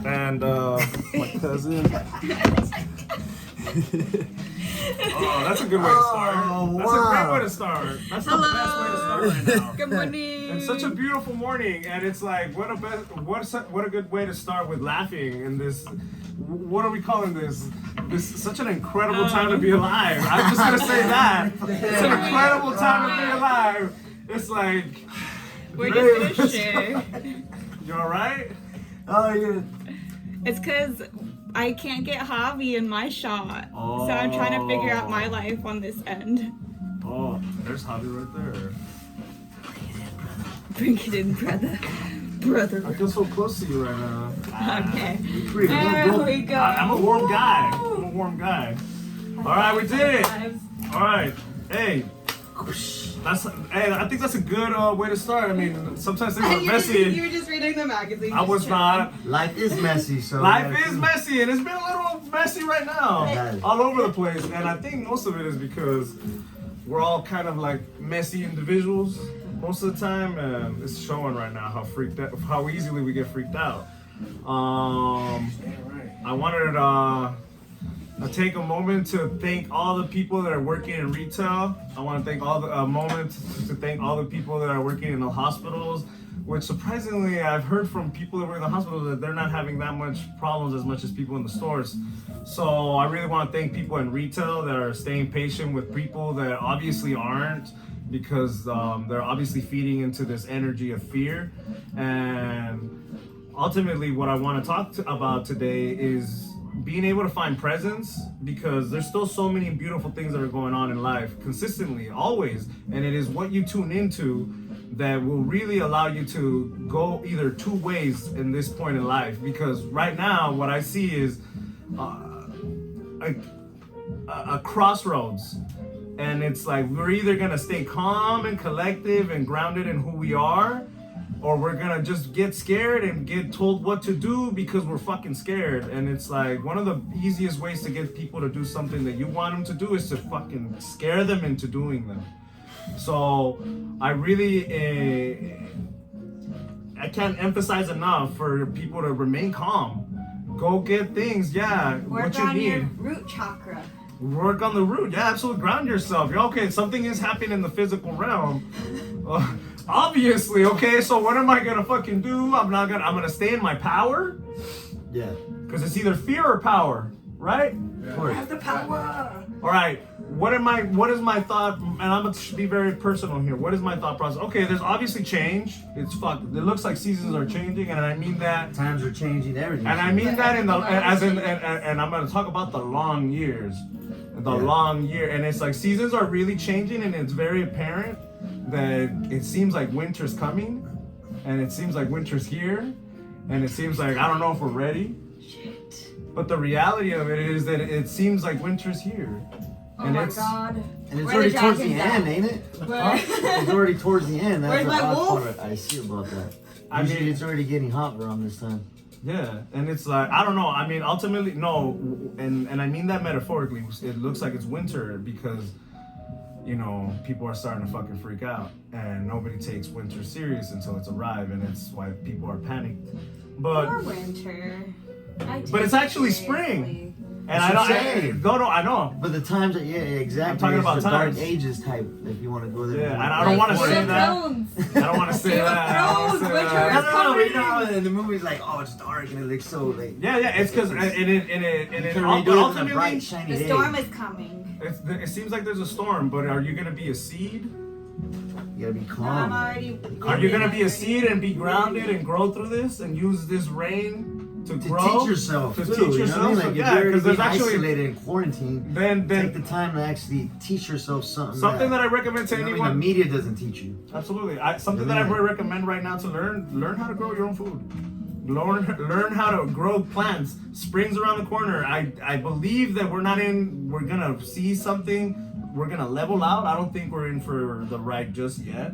and my cousin. Oh, that's a good way to start. That's a great way to start. That's the best way to start right now. Good morning. It's such a beautiful morning, and it's like what a good way to start with laughing in this. What are we calling this? This is such an incredible time to be alive. I'm just gonna say that. It's an incredible time to be alive. It's like we're just gonna share. You all right? Oh yeah. It's because I can't get Javi in my shot, so I'm trying to figure out my life on this end. Oh, there's Javi right there. Bring it in, brother. I feel so close to you right now. Okay. There we go. I'm a warm guy. All right, we did it. All right, hey. I think that's a good way to start. I mean, sometimes things are messy. You were just reading the magazine. I was not. Life is messy, so Life is messy, and it's been a little messy right now, Right. all over the place. And I think most of it is because we're all kind of like messy individuals most of the time, and it's showing right now how easily we get freaked out. I wanted to take a moment to thank all the people that are working in retail. I want to take a moment to thank all the people that are working in the hospitals, which surprisingly I've heard from people that work in the hospitals that they're not having that much problems as much as people in the stores. So I really want to thank people in retail that are staying patient with people that obviously aren't, because they're obviously feeding into this energy of fear. And ultimately what I want to talk about today is being able to find presence, because there's still so many beautiful things that are going on in life consistently, always, and it is what you tune into that will really allow you to go either two ways in this point in life. Because right now what I see is a crossroads, and it's like we're either gonna stay calm and collective and grounded in who we are, or we're gonna just get scared and get told what to do because we're fucking scared. And it's like one of the easiest ways to get people to do something that you want them to do is to fucking scare them into doing them. So I really I can't emphasize enough for people to remain calm. Go get things, what you need. Your root chakra. Work on the root, absolutely. Ground yourself. Okay, something is happening in the physical realm. Obviously, okay, so what am I gonna fucking do? I'm gonna stay in my power? Yeah. Because it's either fear or power, right? Yeah. I have the power. All right, what is my thought, and I'm gonna be very personal here. What is my thought process? Okay, there's obviously change. It looks like seasons are changing, and I mean that. Times are changing, everything. And I mean that and I'm gonna talk about the long years. Long year, and it's like seasons are really changing, and it's very apparent that it seems like winter's coming, and it seems like winter's here, and it seems like I don't know if we're ready. Shit. But the reality of it is that it seems like winter's here. Oh my god. And it's already towards the end, ain't it? It's already towards the end. That's Where's my odd wolf? part I see about that. I Usually mean, it's already getting hot around this time. Yeah, and it's like, I don't know, I mean, ultimately, no, and I mean that metaphorically. It looks like it's winter because, you know, people are starting to fucking freak out, and nobody takes winter serious until it's arrived, and it's why people are panicked. But Poor winter. But it's actually spring. And I know. But the times that, exactly. I'm talking about it's the times. Dark Ages type, if you want to go there. Yeah, and I don't want to say that. I don't want to say that. No, you know, in the movie's like, oh, it's dark and it looks so like. Yeah, it's because ultimately, bright, shiny the storm is coming. It seems like there's a storm, but are you gonna be a seed? You gotta be No, calm. I'm already. Are you gonna be a seed and be grounded and grow through this and use this rain to grow? Teach yourself. To too, teach you know what I yourself. mean? Like, So, if yeah, you're because already there's actually isolated in quarantine. Then take the time to actually teach yourself something. That I recommend to anyone. The media doesn't teach you. Absolutely, something that I would recommend right now to learn how to grow your own food. Learn how to grow plants. Spring's around the corner. I believe that we're gonna see something. We're gonna level out. I don't think we're in for the ride just yet.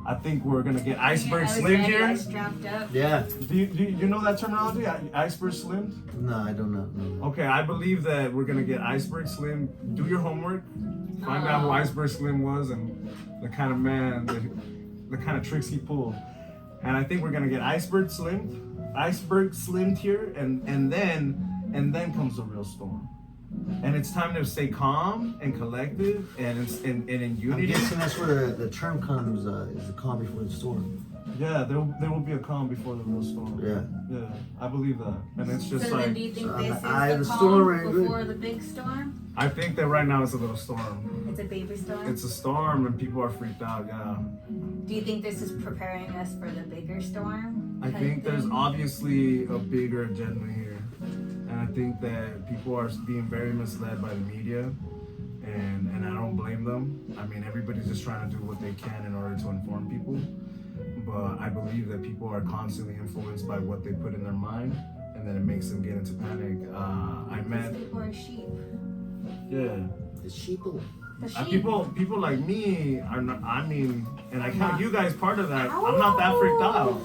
I think we're gonna get iceberg slim here. Yeah. Do you know that terminology? Iceberg slim? No, I don't know. No. Okay, I believe that we're gonna get iceberg slim. Do your homework. Find out who iceberg slim was and the kind of man, the kind of tricks he pulled. And I think we're gonna get iceberg slim. iceberg slim tier, and then comes the real storm. And it's time to stay calm and collective and in I'm unity. guessing that's where the term comes, is the calm before the storm. Yeah, there will be a calm before the real storm. Yeah. I believe that, and it's just So then like do you think So this the is eye of the the calm storm right before good. the big storm? I think that right now it's a little storm. It's a baby storm? It's a storm and people are freaked out. Yeah, Do you think this is preparing us for the bigger storm? I type think there's thing? obviously a bigger agenda here, and I think that people are being very misled by the media. And I don't blame them. I mean, everybody's just trying to do what they can in order to inform people. But I believe that people are constantly influenced by what they put in their mind, and then it makes them get into panic. I These met, people are sheep. yeah. The sheeple. The sheep. People like me are not. I mean, and I count you guys part of that. I'm not that freaked out.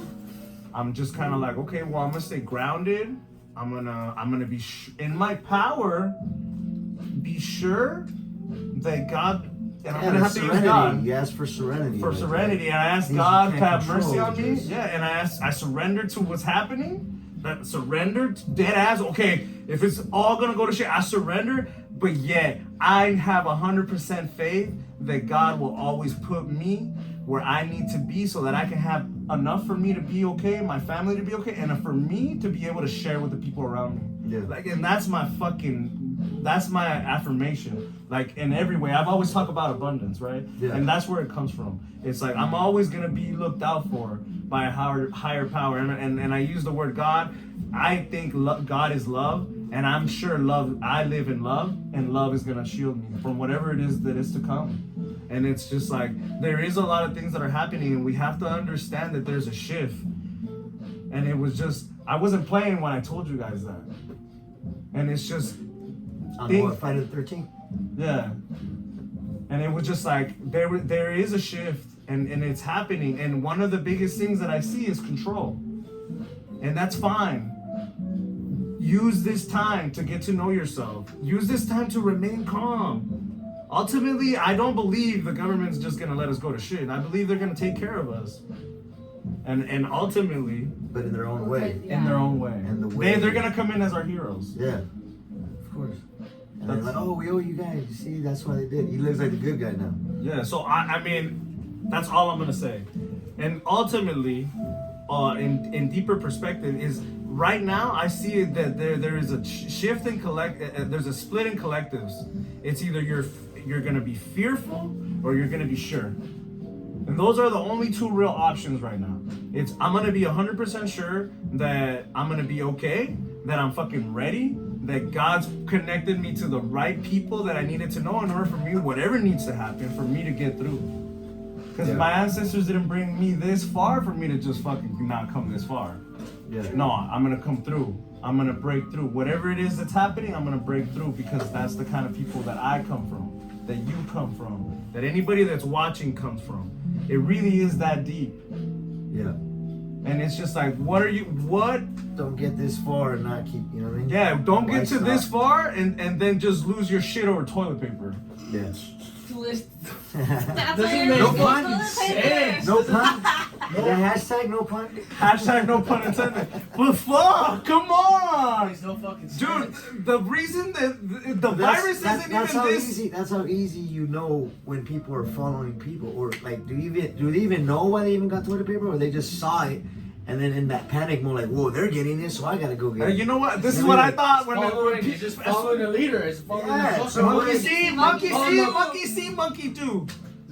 I'm just kind of like, okay, well, I'm gonna stay grounded. I'm gonna be in my power. Be sure that God, and I'm gonna have to use God. You ask for serenity. For right? serenity, and I ask Means God you to can't have mercy control, on me. just- Yeah, and I surrender to what's happening. That surrender, dead ass. Okay, if it's all gonna go to shit, I surrender. But yet, I have 100% faith that God will always put me where I need to be, so that I can have enough for me to be okay, my family to be okay, and for me to be able to share with the people around me. Yeah. Like, and that's my affirmation. Like, in every way, I've always talked about abundance, right? Yeah. And that's where it comes from. It's like I'm always gonna be looked out for by a higher power, and I use the word God. I think God is love, and I'm sure love. I live in love, and love is gonna shield me from whatever it is that is to come. And it's just like there is a lot of things that are happening, and we have to understand that there's a shift. And it was just I wasn't playing when I told you guys that. And it's just On what, Friday the 13th? yeah. And it was just like there is a shift and it's happening. And one of the biggest things that I see is control. And that's fine. Use this time to get to know yourself. Use this time to remain calm. Ultimately, I don't believe the government's just gonna let us go to shit. I believe they're gonna take care of us. And ultimately, But in their own way. in their own way. And the way- They're gonna come in as our heroes. Yeah. Of course. And they're That's- like, oh, we owe you guys. You see, that's why they did. He looks like the good guy now. Yeah, so I mean, that's all I'm gonna say. And ultimately, in deeper perspective, is right now I see that there is a shift in there's a split in collectives. It's either you're gonna be fearful or you're gonna be sure. And those are the only two real options right now. It's I'm gonna be 100% sure that I'm gonna be okay, that I'm fucking ready, that God's connected me to the right people that I needed to know in order for me, whatever needs to happen, for me to get through. Because Yeah. my ancestors didn't bring me this far for me to just fucking not come this far. Yeah. No, I'm gonna come through. I'm gonna break through. Whatever it is that's happening, I'm gonna break through because that's the kind of people that I come from, that you come from, that anybody that's watching comes from. It really is that deep. Yeah. And it's just like, what? Don't get this far and not keep, you know what I mean? Yeah, don't Why get to stop? this far and then just lose your shit over toilet paper. Yeah. That's Doesn't why make you're no making pun. toilet paper. No pun? That hashtag no pun? Hashtag no pun intended. But fuck, come on! There's no fucking Dude, sense. the reason that the That's- virus that's- isn't that's even how this. Easy, that's how easy you know when people are following people, or like, do they even know why they even got toilet paper, or they just saw it, and then in that panic mode, like, whoa, they're getting this, so I gotta go get it. You know what? This is Yeah. what I thought when It's just following a leader. It's following Yeah, the so fucking monkey it's- see, monkey Oh, see, no. monkey see, monkey do.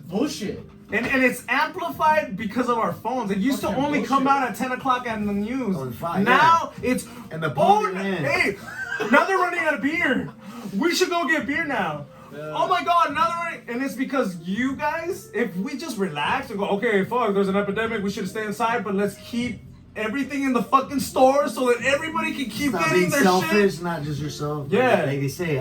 bullshit. And it's amplified because of our phones. It used to Fucking only come bullshit. out at 10 o'clock on the news. On 5, Now it's And the palm oh, of your hand. hey, now they're running out of beer. We should go get beer now. Yeah. Oh my god, now they're running. And it's because you guys, if we just relax and go, okay, fuck, there's an epidemic, we should stay inside, but let's keep everything in the fucking stores so that everybody can keep Stop getting being their selfish, shit. not just yourself. Yeah. Like they say,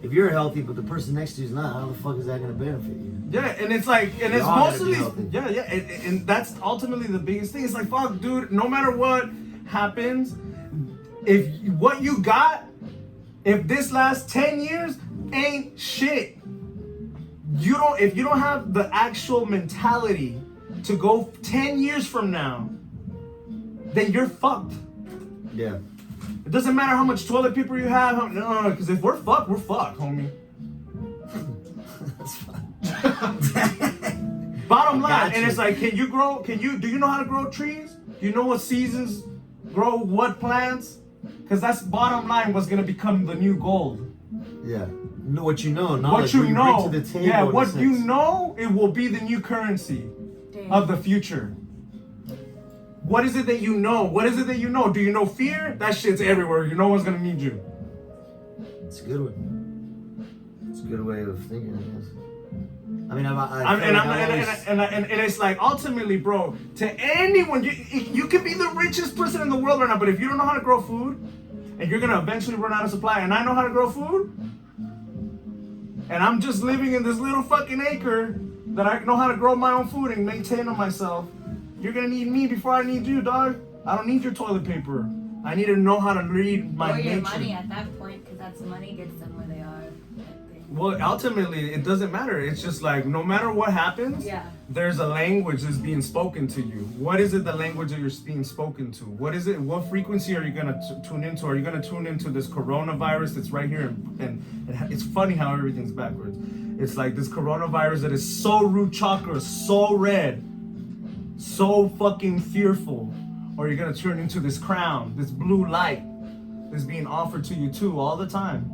if you're healthy, but the person next to you is not, how the fuck is that gonna benefit you? Yeah, and it's like, and We it's all most gotta of be these, healthy. yeah, and that's ultimately the biggest thing. It's like, fuck, dude, no matter what happens, if what you got, if this last 10 years ain't shit, if you don't have the actual mentality to go 10 years from now, then you're fucked. Yeah. It doesn't matter how much toilet paper you have. No, because if we're fucked, homie. That's fine. Bottom line, Got and you. it's like, do you know how to grow trees? Do you know what seasons grow what plants? Because that's bottom line what's gonna become the new gold. Yeah. Know what you know. What Knowledge you bring know, to the table, yeah, in a what you sense. know, it will be the new currency Damn. of the future. What is it that you know? What is it that you know? Do you know fear? That shit's everywhere. No one's gonna need you. It's a good one. It's a good way of thinking, I guess. I mean, And it's like ultimately, bro, to anyone, you could be the richest person in the world right now, but if you don't know how to grow food, and you're gonna eventually run out of supply, and I know how to grow food, and I'm just living in this little fucking acre that I know how to grow my own food and maintain on myself, you're gonna need me before I need you, dog. I don't need your toilet paper. I need to know how to read my Or your nature. money at that point, because that's money gets them where they are. Well, ultimately, it doesn't matter. It's just like, no matter what happens, Yeah. there's a language that's being spoken to you. What is it, the language that you're being spoken to? What is it? What frequency are you going to tune into? Are you going to tune into this coronavirus that's right here? And it's funny how everything's backwards. It's like this coronavirus that is so root chakra, so red, so fucking fearful. Or you're going to turn into this crown, this blue light that's being offered to you too all the time.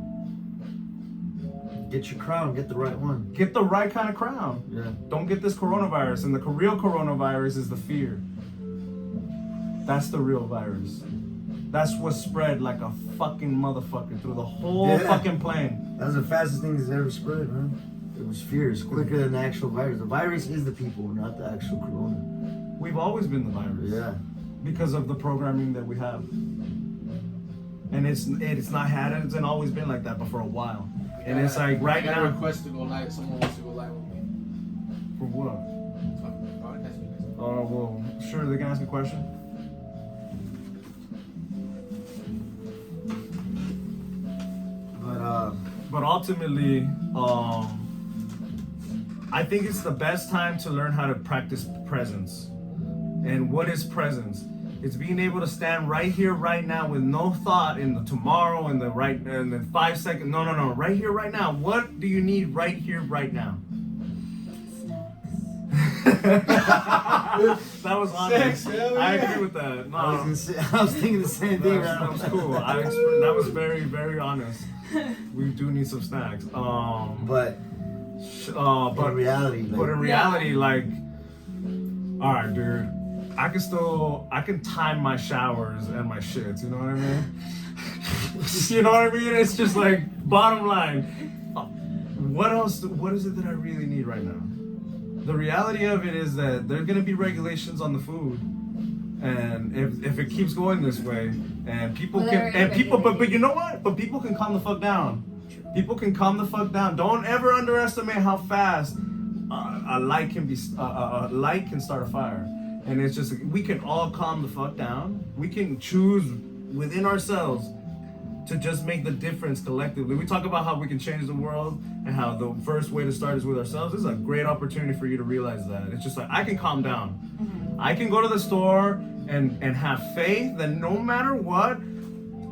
Get your crown, get the right one. Get the right kind of crown. Yeah. Don't get this coronavirus. And the real coronavirus is the fear. That's the real virus. That's what spread like a fucking motherfucker through the whole fucking plane. That was the fastest thing that's ever spread, man. It was fear. It's quicker than the actual virus. The virus is the people, not the actual corona. We've always been the virus. Yeah. Because of the programming that we have. And it's not had it, it's always been like that, but for a while. And it's like right I got a now. request to go live. Someone wants to go live with me. For what? Podcast with us. Oh, well, sure, they can ask a question. But ultimately, I think it's the best time to learn how to practice presence. And what is presence? It's being able to stand right here, right now, with no thought in the tomorrow and the 5 seconds. No. Right here, right now. What do you need right here, right now? That was honest. Sex, hell I yeah. agree with that. No, I was thinking the same thing. that was cool. That was very, very honest. We do need some snacks. But But in reality, like, But in reality, like, all right, dude, I can time my showers and my shits. You know what I mean? You know what I mean? It's just like bottom line. What else? What is it that I really need right now? The reality of it is that there's gonna be regulations on the food, and if it keeps going this way, and people Well, can, there and are people, but regulations. you know what? But people can calm the fuck down. People can calm the fuck down. Don't ever underestimate how fast a light can be. A light can start a fire, and it's just we can all calm the fuck down. We can choose within ourselves to just make the difference collectively. We talk about how we can change the world and how the first way to start is with ourselves. This is a great opportunity for you to realize that. It's just like, I can calm down. I can go to the store and have faith that no matter what,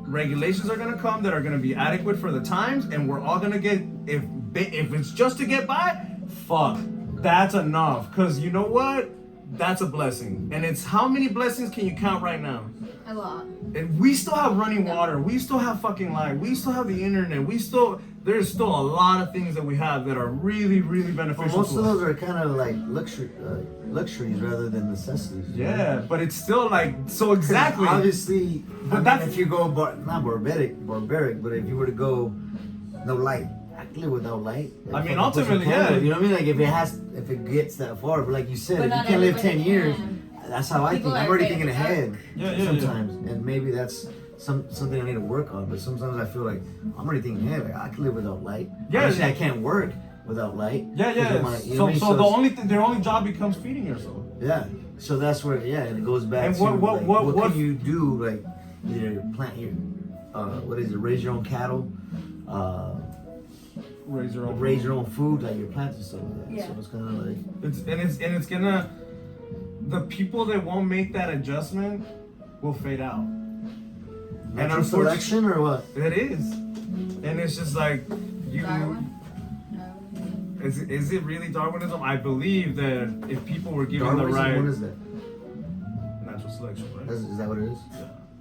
regulations are gonna come that are gonna be adequate for the times, and we're all gonna get, if it's just to get by, fuck, that's enough. Cause you know what? That's a blessing. And it's how many blessings can you count right now? A lot. And we still have running water. We still have fucking light. We still have the internet. There's still a lot of things that we have that are really, really Well, beneficial most to of us. those are kind of like luxuries rather than necessities. you know? Yeah, but it's still like, so exactly. Obviously, But I that's- mean, if you go not barbaric, but if you were to go no light, I can live without light. I mean, fucking push a ultimately, candle, yeah. You know what I mean? Like if it gets that far, but like you said, But if you not can't live everybody 10 years, can. that's how I People think. I'm are already afraid thinking of ahead Yeah. sometimes, and maybe that's something I need to work on. But sometimes I feel like I'm already thinking ahead. Like I can live without light. Yeah, Obviously, yeah. I can't work without light. Yeah. because of my- you know what I mean? So the it's- their only job becomes feeding yourself. Yeah. So that's where and it goes back And to what- what what- can you do, like either plant your raise your own cattle, Raise your own. raise your own food, like your plants and stuff like that. Yeah. So it's kind of like It's gonna. The people that won't make that adjustment will fade out. Natural unfortunately, selection or what? it is, and it's just like you. Darwin? No. Is it really Darwinism? I believe that if people were given Darwinism, the right what is that? natural selection, right? Is that what it is?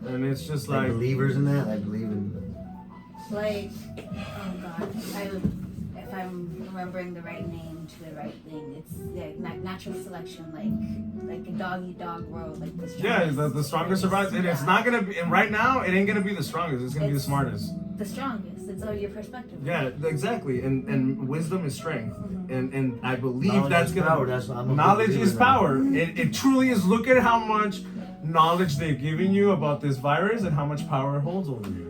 And it's just Like like believers in that? I believe in. Like, oh god, if I'm remembering the right name to the right thing, it's natural selection, like a dog eat dog world, like the yeah, strongest. the strongest survives, and it's Yeah. not gonna be. And right now, it ain't gonna be the strongest. It's gonna be the It's- smartest. The strongest. It's all your perspective. Yeah, exactly. And wisdom is strength, and I believe Knowledge that's is gonna. power. That's what I'm a big Knowledge believer is in that. power. It truly is. Look at how much knowledge they've given you about this virus and how much power it holds over you.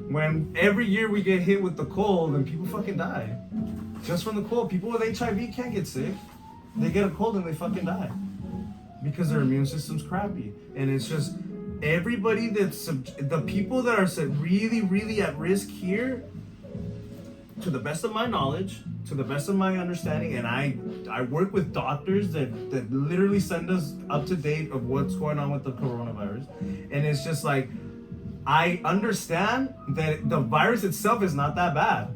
When every year we get hit with the cold and people fucking die. Just from the cold. People with HIV can't get sick. They get a cold and they fucking die. Because their immune system's crappy. And it's just everybody that's the people that are really, really at risk here, to the best of my knowledge, to the best of my understanding, and I work with doctors that literally send us up to date of what's going on with the coronavirus. And it's just like, I understand that the virus itself is not that bad.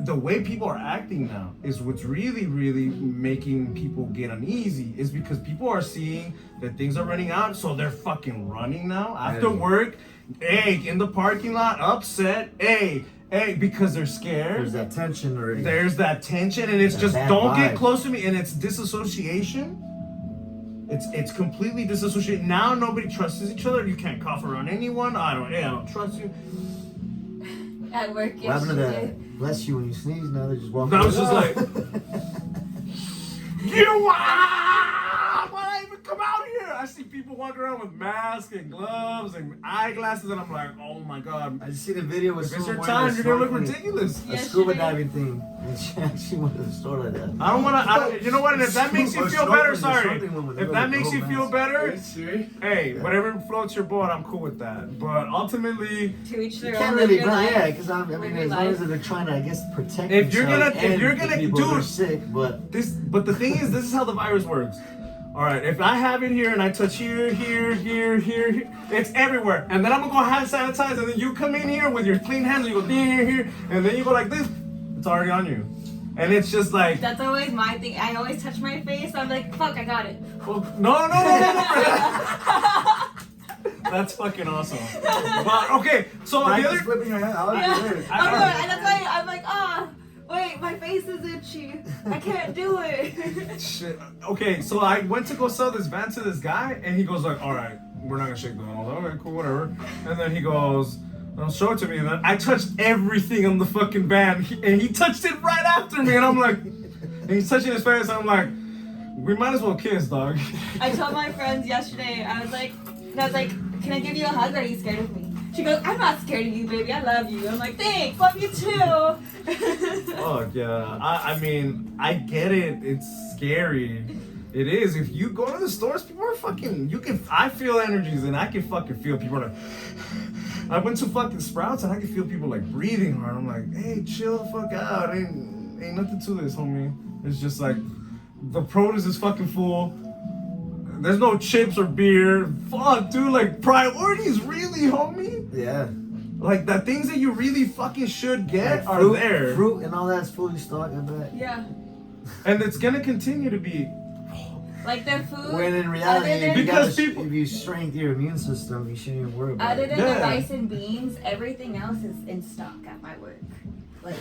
The way people are acting now is what's really, really making people get uneasy, is because people are seeing that things are running out, so they're fucking running now after work, in the parking lot, upset, because they're scared. There's that tension already. There's that tension, and it's That just bad don't get vibe. close to me, and it's disassociation. It's completely disassociated. Now nobody trusts each other. You can't cough around anyone. I don't trust you. At work What happened to yesterday. that? Bless you when you sneeze. Now they just walk. That was just away. You why I even come out here? I see people walking around with masks and gloves and eyeglasses, and I'm like, oh my god. I just see the video with If it's your someone time, wearing you're gonna look snorkeling- ridiculous. A Yesterday- scuba diving thing. And she actually went to the store like that. I don't wanna. You know what? And if that makes you Or feel better, snorkeling, sorry. something with If the that makes you whole feel mask. Are better, you serious? hey, whatever floats your boat, I'm cool with that. But ultimately, To each their You own. can't Live really, your but life. yeah, because I Live mean, your as long as life. they're trying to, I guess, protect If you're themselves gonna- if and you're the gonna- people that are dude. sick, but but the thing is, this is how the virus works. All right, if I have it here and I touch here, it's everywhere. And then I'm gonna go hand sanitize, and then you come in here with your clean hands, and you go here, and then you go like this. It's already on you, and it's just like, That's always my thing. I always touch my face. I'm like, fuck, I got it. well, no. That's fucking awesome. But okay, so the practice other. flipping your hand. I like Yeah. it. I'm good. And that's why I'm like, wait, my face is itchy. I can't do it. Shit. Okay, so I went to go sell this van to this guy, and he goes like, "All right, we're not gonna shake the van." I was like, "Okay, cool, whatever." And then he goes, "Show it to me." And then I touched everything on the fucking van, and he touched it right after me, and I'm like, and he's touching his face, and I'm like, "We might as well kiss, dog." I told my friends yesterday, I was like, can I give you a hug or are you scared of me? She goes, I'm not scared of you, baby. I love you. I'm like, thanks. Love you too. Fuck yeah. I mean, I get it. It's scary. It is. If you go to the stores, people are fucking. I feel energies, and I can fucking feel people like. I went to fucking Sprouts, and I can feel people like breathing hard. I'm like, hey, chill the fuck out. Ain't nothing to this, homie. It's just like the produce is fucking full. There's no chips or beer. Fuck, dude. Like priorities, really, homie. Yeah. Like the things that you really fucking should get Like are fruit, there. Fruit and all that's fully stocked, I bet. Yeah. And it's gonna continue to be. Like their food. When in reality, Other than- if you, Because gotta, people- if you strengthen your immune system, you shouldn't even worry about Other it. than Yeah. the rice and beans, everything else is in stock at my work. Like,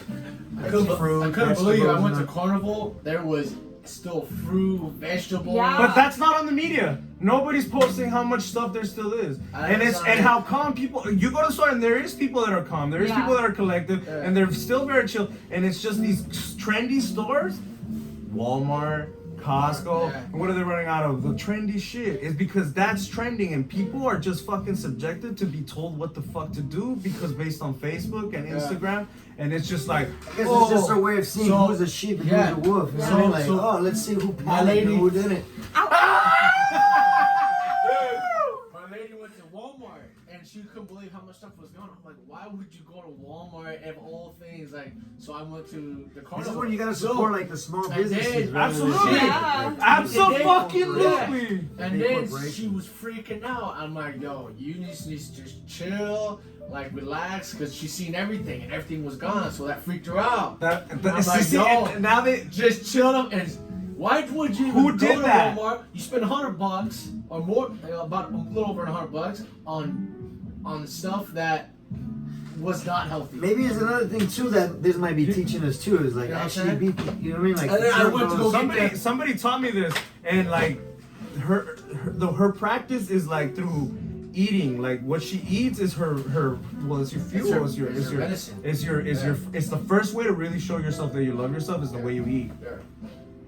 I couldn't, Fruit, I couldn't believe I vegetables, went to and- Carnival. There was still fruit, vegetables. Yeah. But that's not on the media. Nobody's posting how much stuff there still is. And how calm people. You go to the store and there is people that are calm. There is Yeah. people that are collective, Yeah. and they're still very chill. And it's just these trendy stores, Walmart, Costco. Yeah. And what are they running out of? The trendy shit. It's because that's trending, and people are just fucking subjected to be told what the fuck to do because based on Facebook and Yeah. Instagram, and it's just like, I guess it's just a way of seeing So- who's a sheep and yeah. who's a wolf. You know So- what I mean? Like, so- oh, let's see who My panicked and lady- who didn't. My lady went to Walmart and and she couldn't believe how much stuff was gone. I'm like, why would you go to Walmart and all things like? So I went to the This carnival. is when you gotta support like the small And businesses. then- rather than- Absolutely. Yeah. Absolutely. And Big then corporation. she was freaking out. I'm like, yo, you need to just chill, like relax, because she's seen everything and everything was gone. So that freaked her out. I'm like, see, yo. and now they. Just chill up and why would you Who go did to that? Walmart? You spend $100 or more, about a little over $100 on stuff that was not healthy. Maybe it's another thing too that this might be teaching us too is like You know what I'm actually saying? be, you know what I mean? Like And then I serve went to those- go get Somebody taught me this, and like her practice is like through eating. Like what she eats is her well, it's your fuel, it's your medicine. it's the first way to really show yourself that you love yourself is the way you eat. Yeah.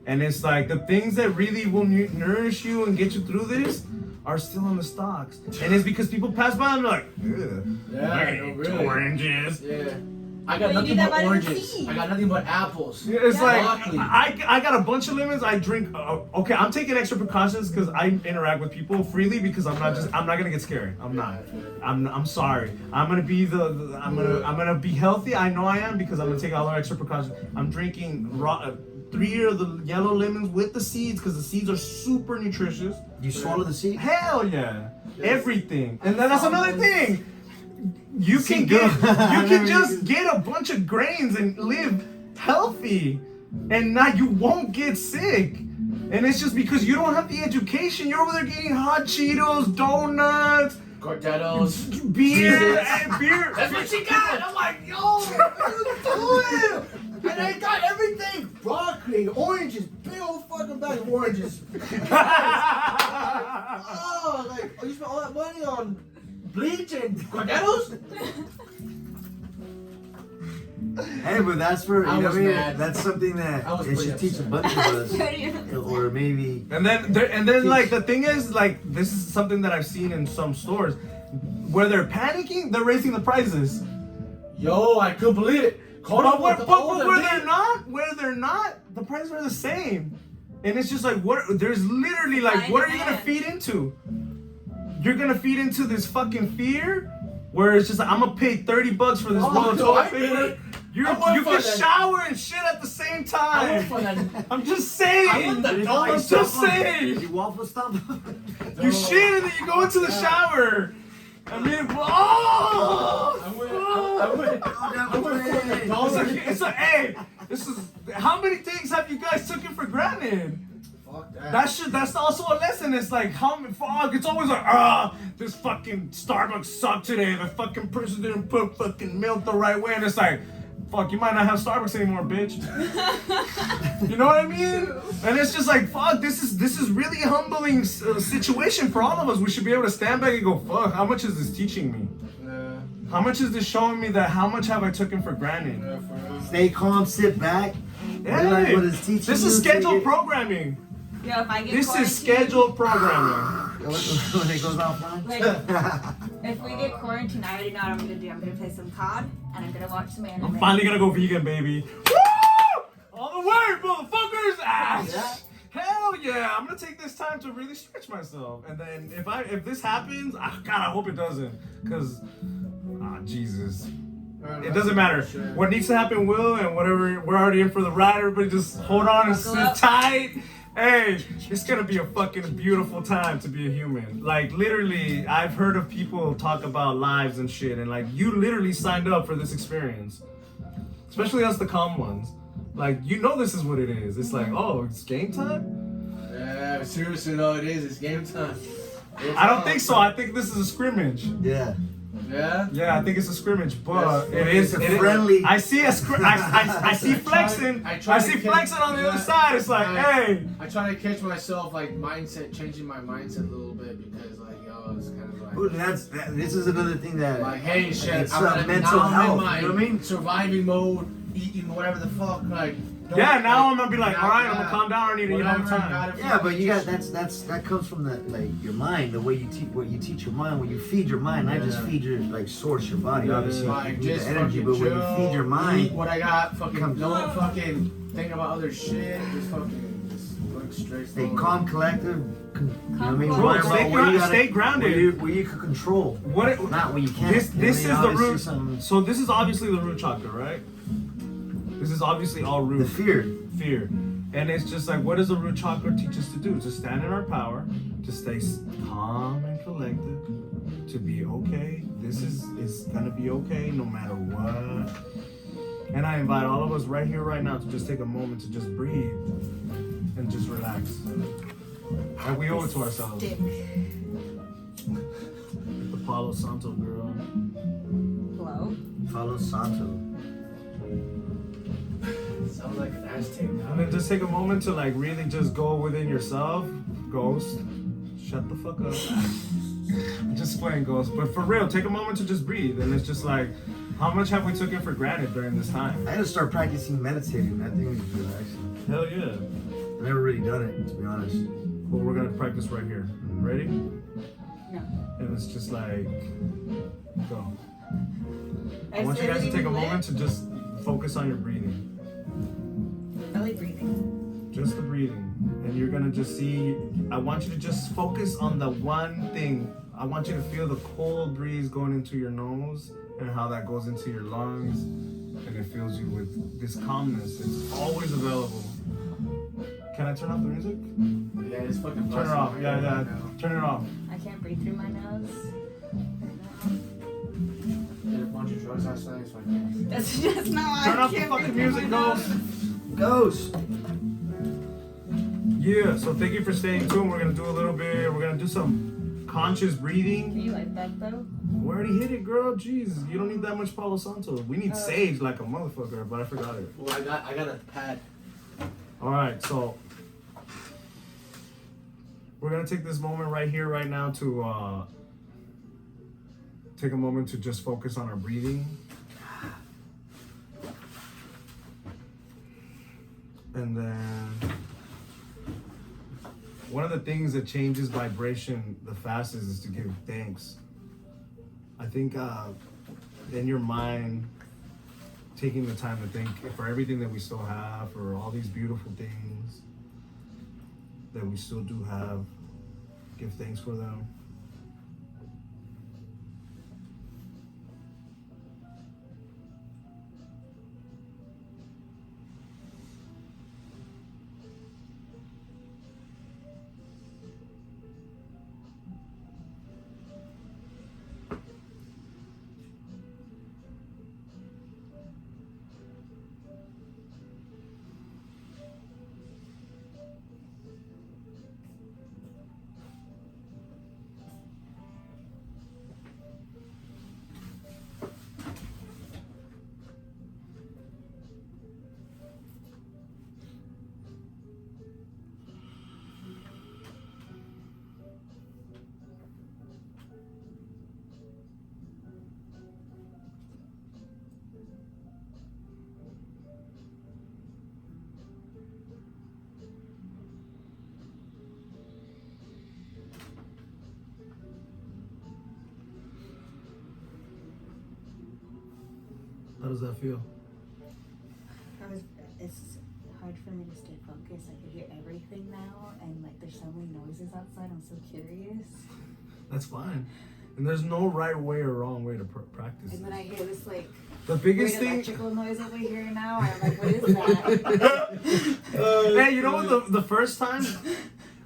And it's like the things that really will nourish you and get you through this are still in the stocks. And it's because people pass by and they're like, ugh, Yeah, I no, eat really. oranges. Yeah. I got But you nothing need that but vitamin oranges. C. I got nothing but apples. Yeah, it's like Broccoli. I got a bunch of lemons. I drink. Okay, I'm taking extra precautions because I interact with people freely because I'm not gonna get scared. I'm sorry. I'm gonna be I'm gonna be healthy. I know I am because I'm gonna take all the extra precautions. I'm drinking 3 of the yellow lemons with the seeds because the seeds are super nutritious. You swallow the seed? Hell yeah, everything. And then that's another thing. You See, can get, girl. you can just get a bunch of grains and live healthy, and now you won't get sick. And it's just because you don't have the education. You're over there getting hot Cheetos, donuts, Cortettos. beer, beer. That's what she got. I'm like, yo, what are you doing? And I got everything. Broccoli, oranges, big old fucking bag of oranges. Oh, like, oh, you spent all that money on bleach and Cortettos? Hey, but that's for you I know was what I mean? mad. That's something that I was it pretty should teach a upset. bunch of us. Or maybe And then like the thing is like this is something that I've seen in some stores where they're panicking, they're raising the prices. Yo, I couldn't believe it. But where they're not, the prices are the same. And it's just like there's literally like what are you gonna feed into? You're gonna feed into this fucking fear where it's just like I'm gonna pay $30 for this roll of no, I toilet get paper. it. You I want can for that. shower and shit at the same I went time. for that. I'm just saying. I want the You dollar I'm just saying. You waffle stomp. You shit and then you go into the shower. I mean, oh! I went for the dollar. It's like, hey, this is how many things have you guys taken for granted? Fuck that. That's also a lesson. It's like fuck, it's always like, this fucking Starbucks sucked today. The fucking person didn't put fucking milk the right way. And it's like, fuck, you might not have Starbucks anymore, bitch. You know what I mean? And it's just like, fuck, this is really a humbling situation for all of us. We should be able to stand back and go, fuck, how much is this teaching me? Yeah, How much is this showing me that how much have I taken for granted? yeah, for real. Stay calm, sit back. Realize what it's teaching This you, is scheduled take it- programming. Yo, if I get This is quarantined- scheduled programming. When it goes offline. Like, if we get quarantined, I already know what I'm gonna do. I'm gonna play some COD and I'm gonna watch some anime. I'm finally gonna go vegan, baby. Woo! All the way, motherfuckers! Ah, Yeah. hell yeah! I'm gonna take this time to really stretch myself, and then if this happens, God, I hope it doesn't, cause Jesus, it doesn't matter. What needs to happen will, and whatever we're already in for the ride. Everybody just hold on and Buckle sit up. tight. Hey, it's gonna be a fucking beautiful time to be a human. Like literally, I've heard of people talk about lives and shit, and like you literally signed up for this experience. Especially us, the calm ones. Like you know, this is what it is. It's like, oh, it's game time. Yeah, seriously though, it is. It's game time. I don't think so. I think this is a scrimmage. Yeah. Yeah. Yeah, I think it's a scrimmage, but Yes, it is it's a it is- friendly- I see a I see flexing. I I try to see catch- flexing on the yeah. other side. It's like, I- hey. I try to catch myself like changing my mindset a little bit because like yo, it's kind of like. Ooh, this is another thing that Like, hey, shit, it's I'm at mental now I'm health. in my You know what I mean? surviving mode, eating whatever the fuck, like. don't- Yeah, now I'm gonna be like, Yeah, all right, I'm yeah. gonna calm down. I need to eat all the Whatever, time. gotta Yeah, but you got just- that comes from the like your mind, the way you teach what you teach your mind. When you feed your mind, not just Yeah. feed your like source your body. Obviously, you Like, need just the energy, but fucking when you chill, feed your eat mind, what I got, fucking comes don't fucking think about other shit. Just fucking just Like straight. Stay forward. calm, collective. You know what I mean? Calm, Worry stay about where you gotta- stay grounded. Where you can control. What? It, Not what you can't. This You know is what I the mean? Obviously root. something- So this is obviously the root chakra, right? This is obviously all root. The fear. Fear. And it's just like, what does the root chakra teach us to do? To stand in our power, to stay calm and collected, to be okay. This is gonna be okay no matter what. And I invite all of us right here, right now, to just take a moment to just breathe and just relax. And we owe it to ourselves. Dick. The Palo Santo girl. Hello. Follow Santo. Sounds like an Aztec And now. then just take a moment to like really just go within yourself. Ghost, shut the fuck up. Just playing Ghost. But for real, take a moment to just breathe. And it's just like, how much have we taken for granted during this time? I had to start practicing meditating. I think it's good, actually. Hell yeah. I've never really done it, to be honest. But we're gonna practice right here. Ready? No. And it's just like, go. I Is want you guys to it take a lit? moment to just focus on your breathing. Belly breathing. Just the breathing. And you're gonna just see, I want you to just focus on the one thing. I want you to feel the cold breeze going into your nose and how that goes into your lungs. And it fills you with this calmness. It's always available. Can I turn off the music? Yeah, it's fucking. Turn it off. blasting Yeah, right yeah. now. Turn it off. I can't breathe through my nose. Did a bunch of drugs last night, so I can't. That's just not. Turn I off the can't fucking breathe through music, my Ghost. nose. Ghost. Yeah, so thank you for staying tuned. We're gonna do a little bit, we're gonna do some conscious breathing. Can you like that though? We already hit it, girl. Jeez, you don't need that much Palo Santo. We need sage like a motherfucker, but I forgot it. Well, I got a pad. Alright, so we're gonna take this moment right here, right now to take a moment to just focus on our breathing. And then one of the things that changes vibration the fastest is to give thanks. I think in your mind, taking the time to think for everything that we still have, for all these beautiful things that we still do have, give thanks for them. How does that feel? It's hard for me to stay focused. I can hear everything now, and like there's so many noises outside. I'm so curious. That's fine. And there's no right way or wrong way to practice And this. then I hear this like The weird biggest thing. electrical noise over here now. And I'm like, what is that? Hey, you know what? The first time,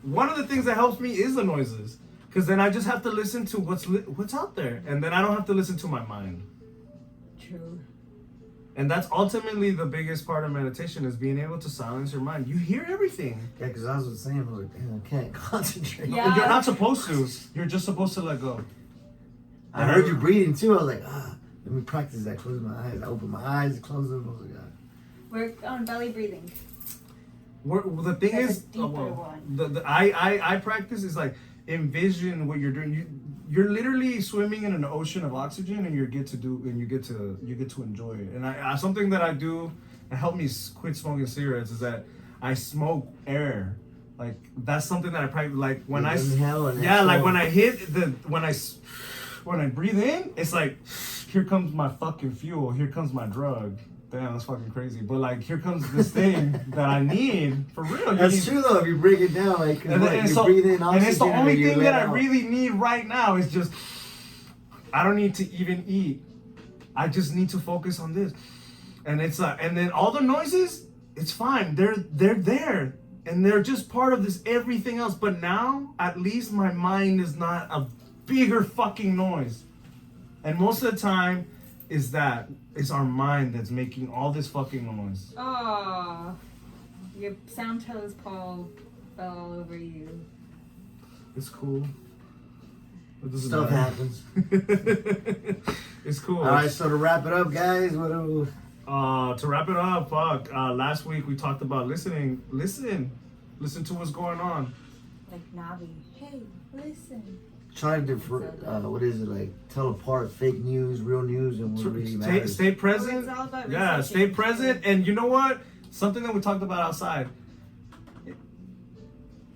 one of the things that helps me is the noises, because then I just have to listen to what's out there, and then I don't have to listen to my mind. True. And that's ultimately the biggest part of meditation, is being able to silence your mind. You hear everything. Yeah, because I was saying, I was like, damn, I can't concentrate. Yeah. You're not supposed to. You're just supposed to let go. I heard you breathing too. I was like, let me practice that. Close my eyes. I open my eyes, close them. I was like, Work on belly breathing. The thing That's is, a deeper one. I practice is like envision what you're doing. You're literally swimming in an ocean of oxygen, and you get to enjoy it. And I something that I do to help me quit smoking cigarettes is that I smoke air. Like that's something that I practice. Like when I inhale and yeah, like exhale. when I hit when I breathe in, it's like here comes my fucking fuel. Here comes my drug. Damn, that's fucking crazy. But like, here comes this thing that I need for real. You That's need- true though. If you break it down, like And, what, and you so, breathe in and it's the oxygen only and you thing let that I out. really need right now is just, I don't need to even eat. I just need to focus on this. And it's and then all the noises, it's fine. They're there. And they're just part of this everything else. But now, at least my mind is not a bigger fucking noise. And most of the time, it's our mind that's making all this fucking noise. Oh, your sound toes Paul fell all over you. It's cool. It doesn't Stuff matter. happens. It's cool. All right, so to wrap it up, guys, what do To wrap it up, last week we talked about listening. Listen to what's going on. Like Navi. Hey, listen. try to what is it, like tell apart fake news, real news, and what really matters? Stay present. It's all about Yeah, researching. stay present. And you know what? Something that we talked about outside.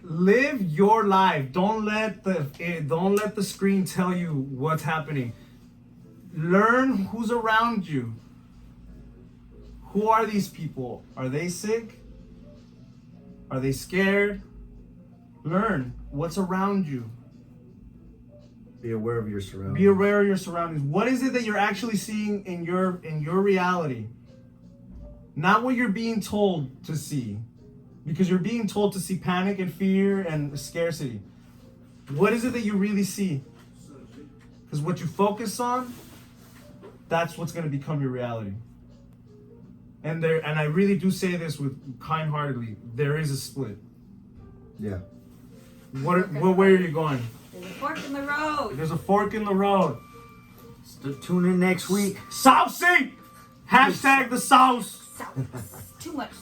Live your life. Don't let the screen tell you what's happening. Learn who's around you. Who are these people? Are they sick? Are they scared? Learn what's around you. Be aware of your surroundings. Be aware of your surroundings. What is it that you're actually seeing in your reality? Not what you're being told to see. Because you're being told to see panic and fear and scarcity. What is it that you really see? Because what you focus on, that's what's going to become your reality. And I really do say this with kind-heartedly, there is a split. Yeah. What way are you going? There's a fork in the road. There's a fork in the road. Tune in next week. Saucy! Hashtag the sauce. Sauce. Too much sauce.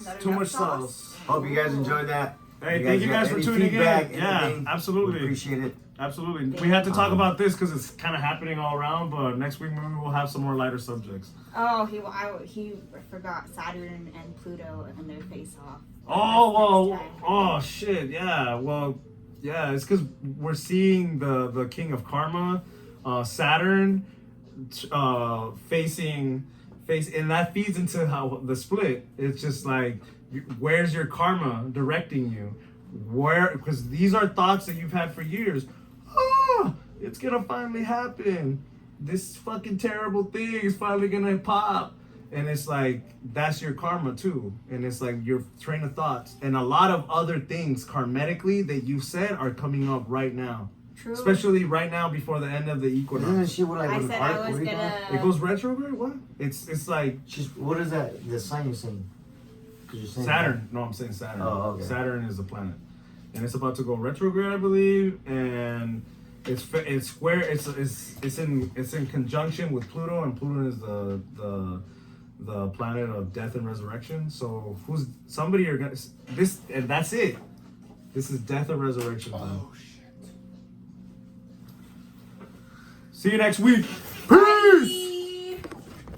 Not Too enough much sauce. Hope you guys enjoyed that. Hey, thank you got guys for any tuning in. feedback, Yeah, anything, we absolutely. appreciate it. Absolutely. We had to talk about this because it's kind of happening all around, but next week maybe we'll have some more lighter subjects. Oh, he forgot Saturn and Pluto and their face off. Oh, shit. Yeah. Well, yeah, it's because we're seeing the king of karma, Saturn, and that feeds into how the split. It's just like, where's your karma directing you? Because these are thoughts that you've had for years. Oh, it's gonna finally happen. This fucking terrible thing is finally gonna pop. And it's like, that's your karma too. And it's like your train of thoughts. And a lot of other things karmatically that you've said are coming up right now. True. Especially right now before the end of the Isn't equinox. she what, like I when said the arc, I was what do you call it? It gonna. goes retrograde? What? It's like She's, what is that? The sign you're saying? 'Cause you're saying Saturn. No, I'm saying Saturn. Oh, okay. Saturn is the planet, and it's about to go retrograde, I believe, and it's square. It's in conjunction with Pluto, and Pluto is the planet of death and resurrection. So somebody you're gonna this, and that's it. This is death and resurrection time. Oh shit. See you next week.